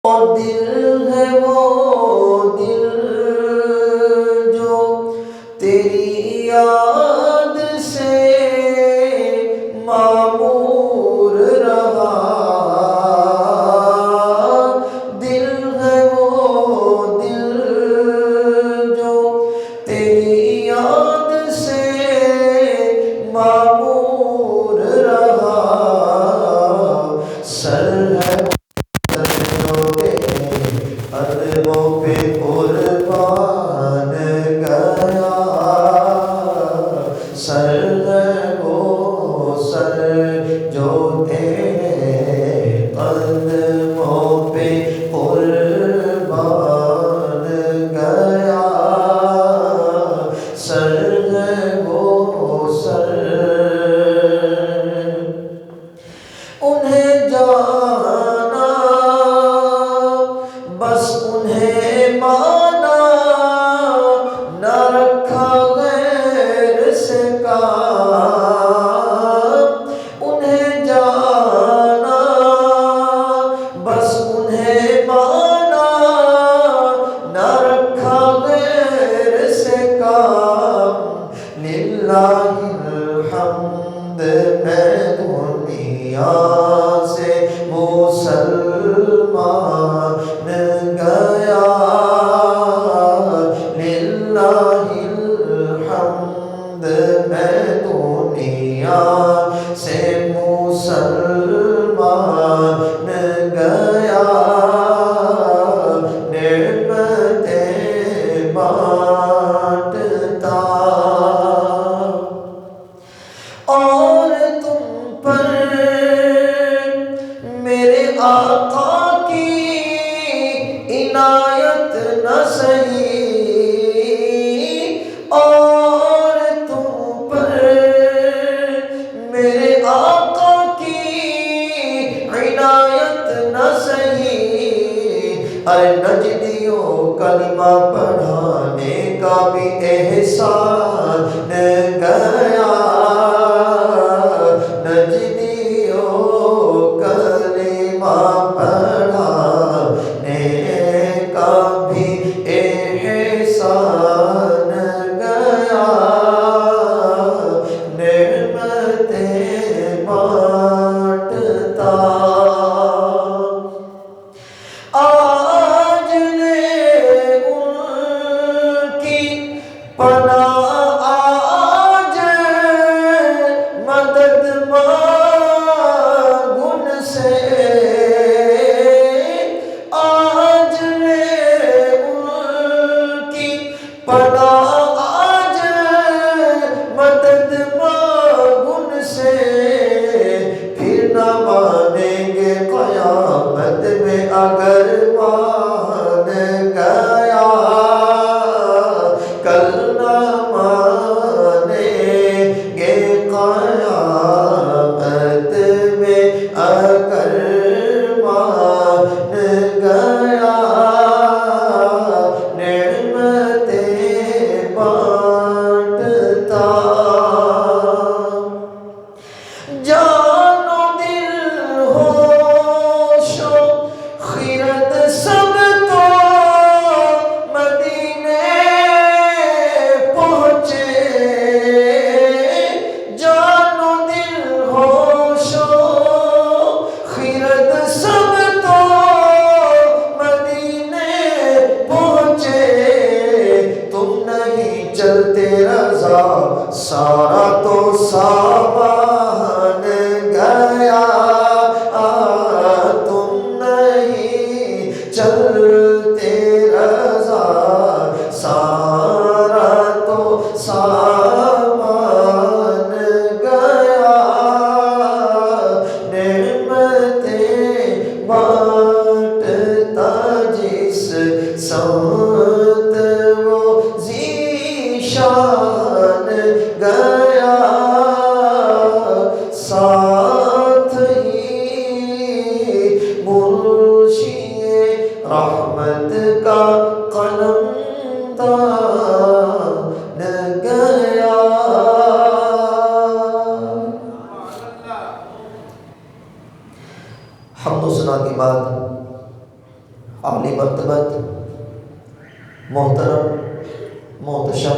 اور دل ہے وہ دل جو تیری یاد سے معمور رہا، دل ہے وہ دل جو تیری یاد سے معمور رہا، سر ہے قدموں پہ قربان گیا، سر ہے وہ سر جو تیرے قدموں پہ قربان گیا، سر ہے وہ سر، انہیں جانا بس انہیں مانا، نہ رکھا غیر سے کام، انہیں جانا بس انہیں مانا، نہ رکھا غیر سے کام، للہ الحمد میں دنیا سے مسلمان گیا، للہ الحمد میں دنیا سے مسلمان گیا، نعمتیں بانٹتا، اور تم پر میرے آقا کی عنایت نہ سہی، اور تم پر میرے آقا کی عنایت نہ سہی، ارے نجدیوں کلمہ پڑھانے کا بھی احسان گیا، نجدیوں کلمہ پڑھانے کا بھی احسان گیا، نعمتیں بانٹتا، آج لے ان کی پناہ، آج مدد مانگ ان سے، آج لے ان کی پناہ، آج مدد مانگ ان سے، پھر نہ مانیں گے قیامت میں اگر مان گیا، کل نہ مانیں گے قیامت میں اگر مان گیا، نعمتیں بانٹتا، جان و دل ہوش و خرد سب تو مدینے پہنچے، جان و دل ہوش و خرد سب تو مدینے پہنچے، تم نہیں چلتے رضا سارا تو سامان گیا، تم نہیں چلتے رضا سارا تو سامان گیا، نعمتیں بانٹتا جس سمت وہ ذیشان گیا، ساتھ ہی منشی رحمت کا قلم دان گیا، حمد و ثنا کے بعد عالی مرتبت محترم محتشم